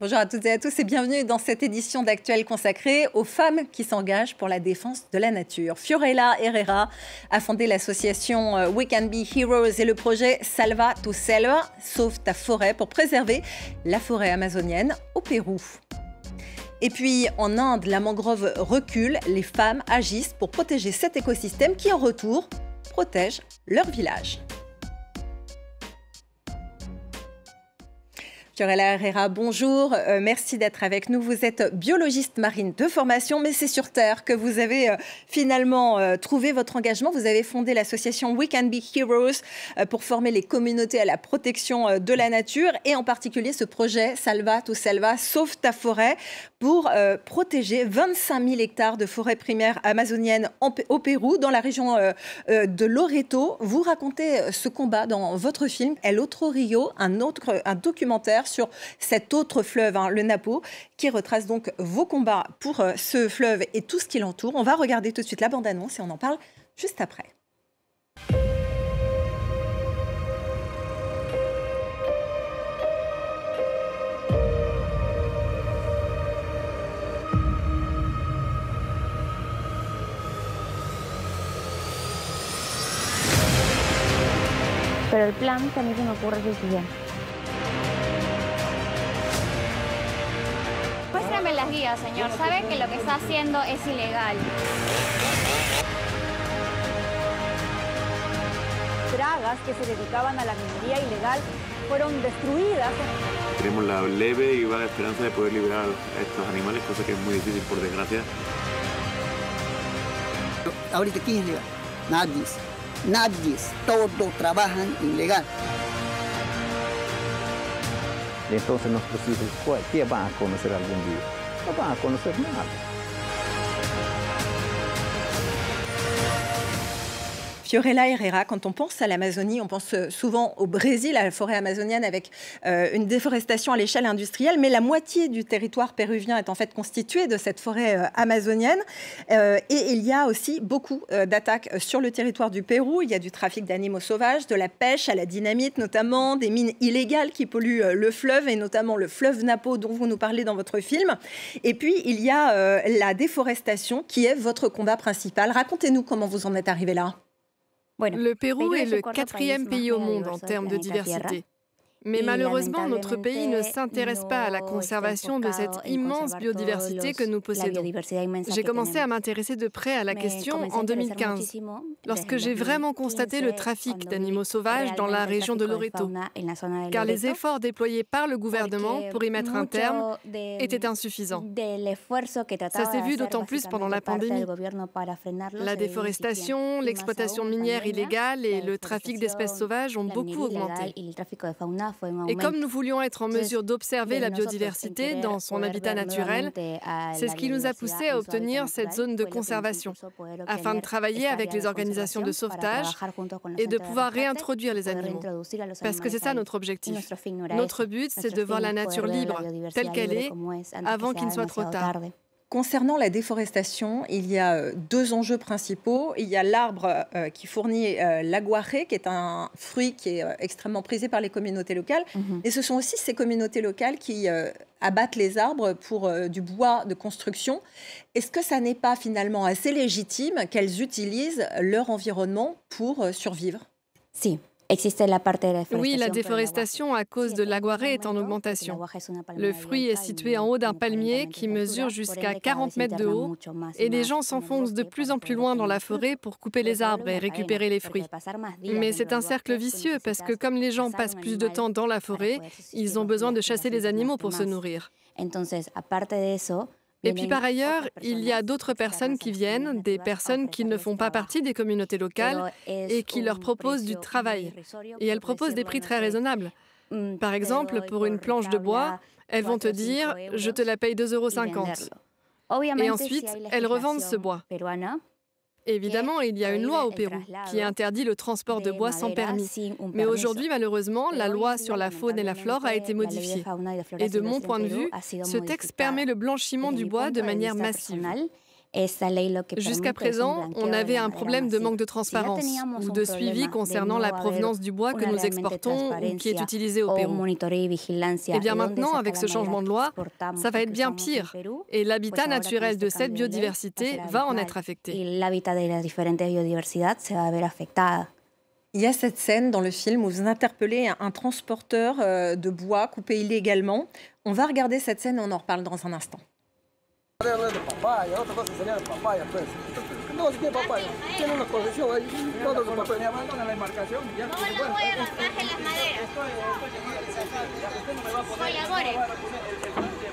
Bonjour à toutes et à tous et bienvenue dans cette édition d'Actuel consacrée aux femmes qui s'engagent pour la défense de la nature. Fiorella Herrera a fondé l'association We Can Be Heroes et le projet Salva tu Selva, sauve ta forêt, pour préserver la forêt amazonienne au Pérou. Et puis en Inde, la mangrove recule, les femmes agissent pour protéger cet écosystème qui en retour protège leur village. Fiorella Herrera, bonjour, merci d'être avec nous. Vous êtes biologiste marine de formation, mais c'est sur Terre que vous avez finalement trouvé votre engagement. Vous avez fondé l'association We Can Be Heroes pour former les communautés à la protection de la nature et en particulier ce projet Salva tu Selva, sauve ta forêt, pour protéger 25 000 hectares de forêt primaire amazonienne au Pérou, dans la région de Loreto. Vous racontez ce combat dans votre film El Otro Rio, un documentaire sur cet autre fleuve, le Napo, qui retrace donc vos combats pour ce fleuve et tout ce qui l'entoure. On va regarder tout de suite la bande-annonce et on en parle juste après. Pero el plan que a mí se me ocurre es el siguiente. Muéstrame las guías, señor. Sabe que lo que está haciendo es ilegal. Dragas que se dedicaban a la minería ilegal fueron destruidas. Tenemos la leve y vaga esperanza de poder liberar a estos animales, cosa que es muy difícil por desgracia. Ahorita, ¿quién es legal? Nadie, todos trabajan ilegal. Entonces nuestros hijos, ¿qué van a conocer algún día? No van a conocer nada. Fiorella Herrera, quand on pense à l'Amazonie, on pense souvent au Brésil, à la forêt amazonienne, avec une déforestation à l'échelle industrielle, mais la moitié du territoire péruvien est en fait constituée de cette forêt amazonienne. Et il y a aussi beaucoup d'attaques sur le territoire du Pérou. Il y a du trafic d'animaux sauvages, de la pêche à la dynamite notamment, des mines illégales qui polluent le fleuve, et notamment le fleuve Napo dont vous nous parlez dans votre film. Et puis, il y a la déforestation qui est votre combat principal. Racontez-nous comment vous en êtes arrivé là. Le Pérou est le 4e pays au monde en termes de diversité. Mais malheureusement, notre pays ne s'intéresse pas à la conservation de cette immense biodiversité que nous possédons. J'ai commencé à m'intéresser de près à la question en 2015, lorsque j'ai vraiment constaté le trafic d'animaux sauvages dans la région de Loreto, car les efforts déployés par le gouvernement pour y mettre un terme étaient insuffisants. Ça s'est vu d'autant plus pendant la pandémie. La déforestation, l'exploitation minière illégale et le trafic d'espèces sauvages ont beaucoup augmenté. Et comme nous voulions être en mesure d'observer la biodiversité dans son habitat naturel, c'est ce qui nous a poussé à obtenir cette zone de conservation, afin de travailler avec les organisations de sauvetage et de pouvoir réintroduire les animaux. Parce que c'est ça notre objectif. Notre but, c'est de voir la nature libre, telle qu'elle est, avant qu'il ne soit trop tard. Concernant la déforestation, il y a deux enjeux principaux. Il y a l'arbre qui fournit l'aguaré, qui est un fruit qui est extrêmement prisé par les communautés locales. Et ce sont aussi ces communautés locales qui abattent les arbres pour du bois de construction. Est-ce que ça n'est pas finalement assez légitime qu'elles utilisent leur environnement pour survivre? Si. Oui, la déforestation à cause de l'aguaré est en augmentation. Le fruit est situé en haut d'un palmier qui mesure jusqu'à 40 mètres de haut et les gens s'enfoncent de plus en plus loin dans la forêt pour couper les arbres et récupérer les fruits. Mais c'est un cercle vicieux parce que comme les gens passent plus de temps dans la forêt, ils ont besoin de chasser les animaux pour se nourrir. Et puis par ailleurs, il y a d'autres personnes qui viennent, des personnes qui ne font pas partie des communautés locales et qui leur proposent du travail. Et elles proposent des prix très raisonnables. Par exemple, pour une planche de bois, elles vont te dire « je te la paye 2,50 €. Et ensuite, elles revendent ce bois. Évidemment, il y a une loi au Pérou qui interdit le transport de bois sans permis. Mais aujourd'hui, malheureusement, la loi sur la faune et la flore a été modifiée. Et de mon point de vue, ce texte permet le blanchiment du bois de manière massive. Jusqu'à présent, on avait un problème de manque de transparence ou de suivi concernant la provenance du bois que nous exportons ou qui est utilisé au Pérou. Et bien maintenant, avec ce changement de loi, ça va être bien pire et l'habitat naturel de cette biodiversité va en être affecté. Il y a cette scène dans le film où vous interpellez un transporteur de bois coupé illégalement. On va regarder cette scène et on en reparle dans un instant. De papaya, otra cosa sería de papaya, pues. No, si tiene papaya, tiene una posesión ahí, todo su papel. Me abandona la embarcación, ya. No lo voy a bajar las maderas. Usted no me va a poner. Colabore.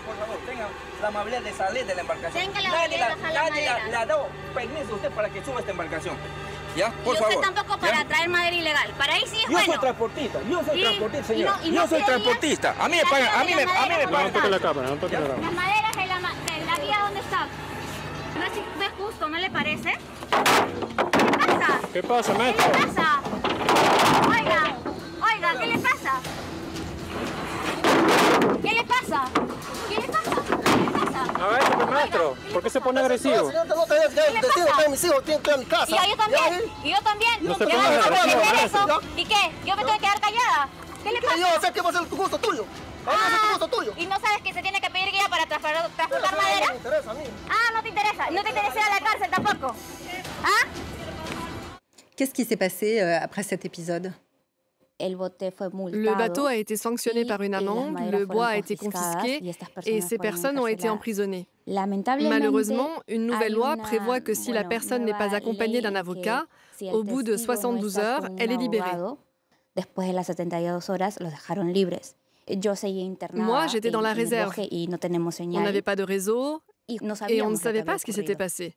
Por favor, tenga la amabilidad de salir de la embarcación. Tenga la amabilidad de bajar la madera. Le ha dado permiso a usted para que suba esta embarcación. ¿Ya? Por y usted favor. tampoco para traer madera ilegal. Para ahí sí es bueno. Yo soy transportista, señor. Y no Yo soy transportista. A mí me pagan, a mí me pagan. No toque la cámara, no toque la cámara. Las maderas de la vía, ¿dónde está? No es justo, ¿no le parece? ¿Qué pasa? ¿Qué pasa, maestro? ¿Qué le pasa? Oiga, ¿qué le pasa? ¿Qué le pasa? ¿Qué le pasa? ¿Qué le pasa? A ver, maestro, ¿por qué se pone agresivo? Señor, no te decir, mis hijos tienen que ir a mi casa. Y yo también. Y yo también. No se Yo ponga no puedo agresivo, defender maestro. eso. ¿Y qué? ¿Yo me tengo que quedar callada? ¿Qué le pasa? Yo sé que va a ser tu gusto tuyo. ¿Y no sabes que se tiene que pedir guía para transportar madera? No me interesa a mí. Ah, no te interesa. No te interesa ir a la cárcel tampoco. ¿Ah? Qu'est-ce qui s'est passé après cet épisode? Le bateau a été sanctionné par une amende, le bois a été confisqué et ces personnes ont été emprisonnées. Malheureusement, une nouvelle loi prévoit que si la personne n'est pas accompagnée d'un avocat, au bout de 72 heures, elle est libérée. Moi, j'étais dans la réserve. On n'avait pas de réseau et on ne savait pas ce qui s'était passé.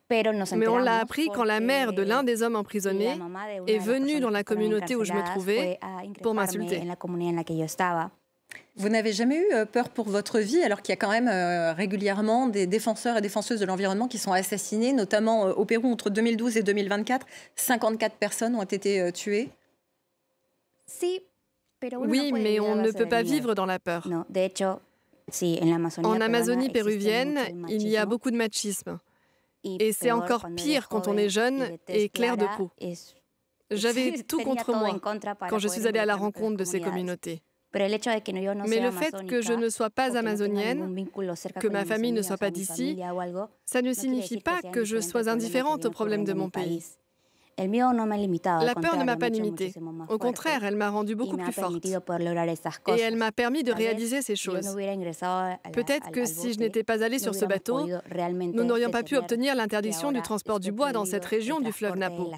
Mais on l'a appris quand la mère de l'un des hommes emprisonnés est venue dans la communauté où je me trouvais pour m'insulter. Vous n'avez jamais eu peur pour votre vie, alors qu'il y a quand même régulièrement des défenseurs et défenseuses de l'environnement qui sont assassinés, notamment au Pérou entre 2012 et 2024. 54 personnes ont été tuées. Oui, mais on ne peut pas vivre dans la peur. En Amazonie péruvienne, il y a beaucoup de machisme. Et c'est encore pire quand on est jeune et clair de peau. J'avais tout contre moi quand je suis allée à la rencontre de ces communautés. Mais le fait que je ne sois pas amazonienne, que ma famille ne soit pas d'ici, ça ne signifie pas que je sois indifférente aux problèmes de mon pays. La peur ne m'a pas limitée. Au contraire, elle m'a rendue beaucoup plus forte. Et elle m'a permis de réaliser ces choses. Peut-être que si je n'étais pas allée sur ce bateau, nous n'aurions pas pu obtenir l'interdiction du transport du bois dans cette région du fleuve Napo.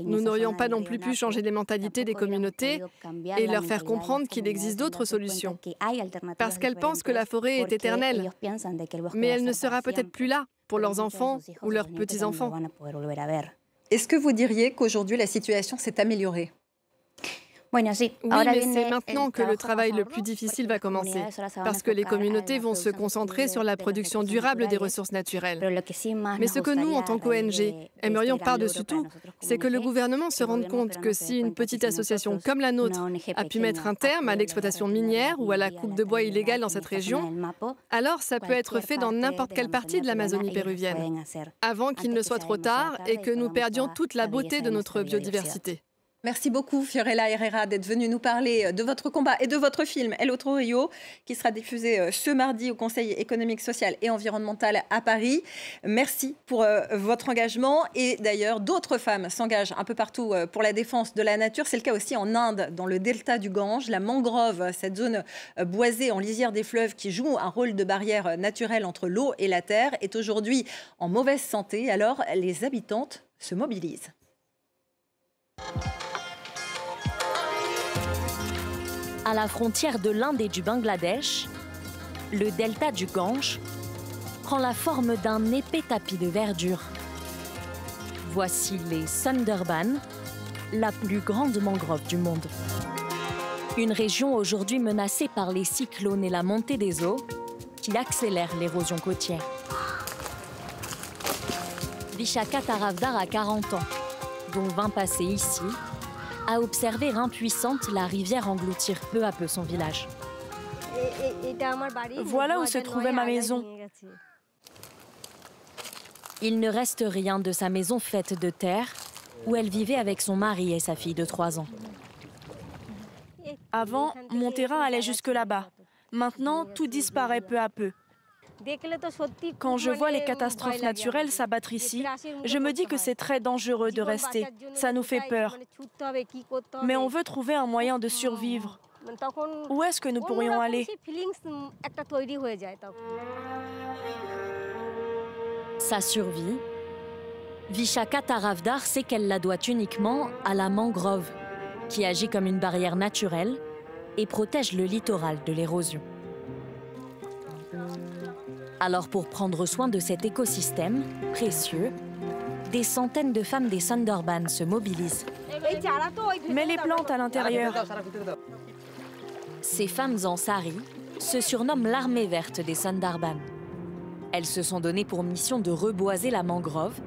Nous n'aurions pas non plus pu changer les mentalités des communautés et leur faire comprendre qu'il existe d'autres solutions. Parce qu'elles pensent que la forêt est éternelle, mais elle ne sera peut-être plus là pour leurs enfants ou leurs petits-enfants. Est-ce que vous diriez qu'aujourd'hui, la situation s'est améliorée? Oui, mais c'est maintenant que le travail le plus difficile va commencer, parce que les communautés vont se concentrer sur la production durable des ressources naturelles. Mais ce que nous, en tant qu'ONG, aimerions par-dessus tout, c'est que le gouvernement se rende compte que si une petite association comme la nôtre a pu mettre un terme à l'exploitation minière ou à la coupe de bois illégale dans cette région, alors ça peut être fait dans n'importe quelle partie de l'Amazonie péruvienne, avant qu'il ne soit trop tard et que nous perdions toute la beauté de notre biodiversité. Merci beaucoup Fiorella Herrera d'être venue nous parler de votre combat et de votre film El Otro Rio qui sera diffusé ce mardi au Conseil économique, social et environnemental à Paris. Merci pour votre engagement et d'ailleurs d'autres femmes s'engagent un peu partout pour la défense de la nature. C'est le cas aussi en Inde, dans le delta du Gange. La mangrove, cette zone boisée en lisière des fleuves qui joue un rôle de barrière naturelle entre l'eau et la terre, est aujourd'hui en mauvaise santé. Alors les habitantes se mobilisent. À la frontière de l'Inde et du Bangladesh, le delta du Gange prend la forme d'un épais tapis de verdure. Voici les Sundarbans, la plus grande mangrove du monde. Une région aujourd'hui menacée par les cyclones et la montée des eaux qui accélèrent l'érosion côtière. Vishaka Taravdar a 40 ans, dont 20 passés ici, à observer impuissante la rivière engloutir peu à peu son village. Voilà où se trouvait ma maison. Il ne reste rien de sa maison faite de terre, où elle vivait avec son mari et sa fille de 3 ans. Avant, mon terrain allait jusque là-bas. Maintenant, tout disparaît peu à peu. Quand je vois les catastrophes naturelles s'abattre ici, je me dis que c'est très dangereux de rester. Ça nous fait peur. Mais on veut trouver un moyen de survivre. Où est-ce que nous pourrions aller? Sa survie, Vishaka Taravdar sait qu'elle la doit uniquement à la mangrove, qui agit comme une barrière naturelle et protège le littoral de l'érosion. Alors pour prendre soin de cet écosystème précieux, des centaines de femmes des Sundarbans se mobilisent. Mets les plantes à l'intérieur. Ces femmes en sari se surnomment l'armée verte des Sundarbans. Elles se sont données pour mission de reboiser la mangrove,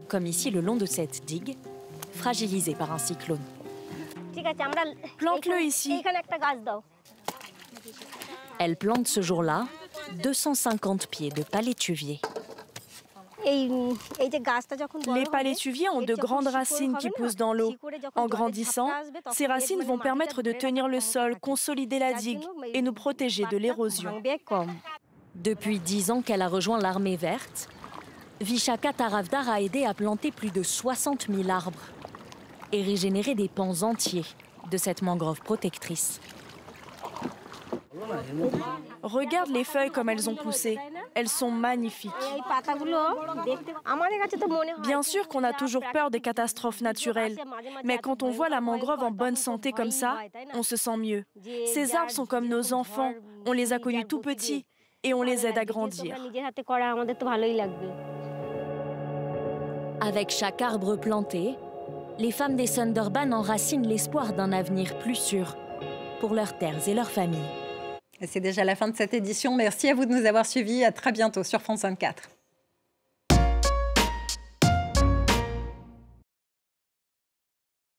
comme ici le long de cette digue, fragilisée par un cyclone. Plante-le ici. Elle plante ce jour-là 250 pieds de palétuvier. Les palétuviers ont de grandes racines qui poussent dans l'eau. En grandissant, ces racines vont permettre de tenir le sol, consolider la digue et nous protéger de l'érosion. Depuis 10 ans qu'elle a rejoint l'armée verte, Vishaka Taravdar a aidé à planter plus de 60 000 arbres et régénérer des pans entiers de cette mangrove protectrice. Regarde les feuilles comme elles ont poussé. Elles sont magnifiques. Bien sûr qu'on a toujours peur des catastrophes naturelles, mais quand on voit la mangrove en bonne santé comme ça, on se sent mieux. Ces arbres sont comme nos enfants. On les a connus tout petits et on les aide à grandir. Avec chaque arbre planté, les femmes des Sundarbans enracinent l'espoir d'un avenir plus sûr pour leurs terres et leurs familles. C'est déjà la fin de cette édition. Merci à vous de nous avoir suivis. À très bientôt sur France 24.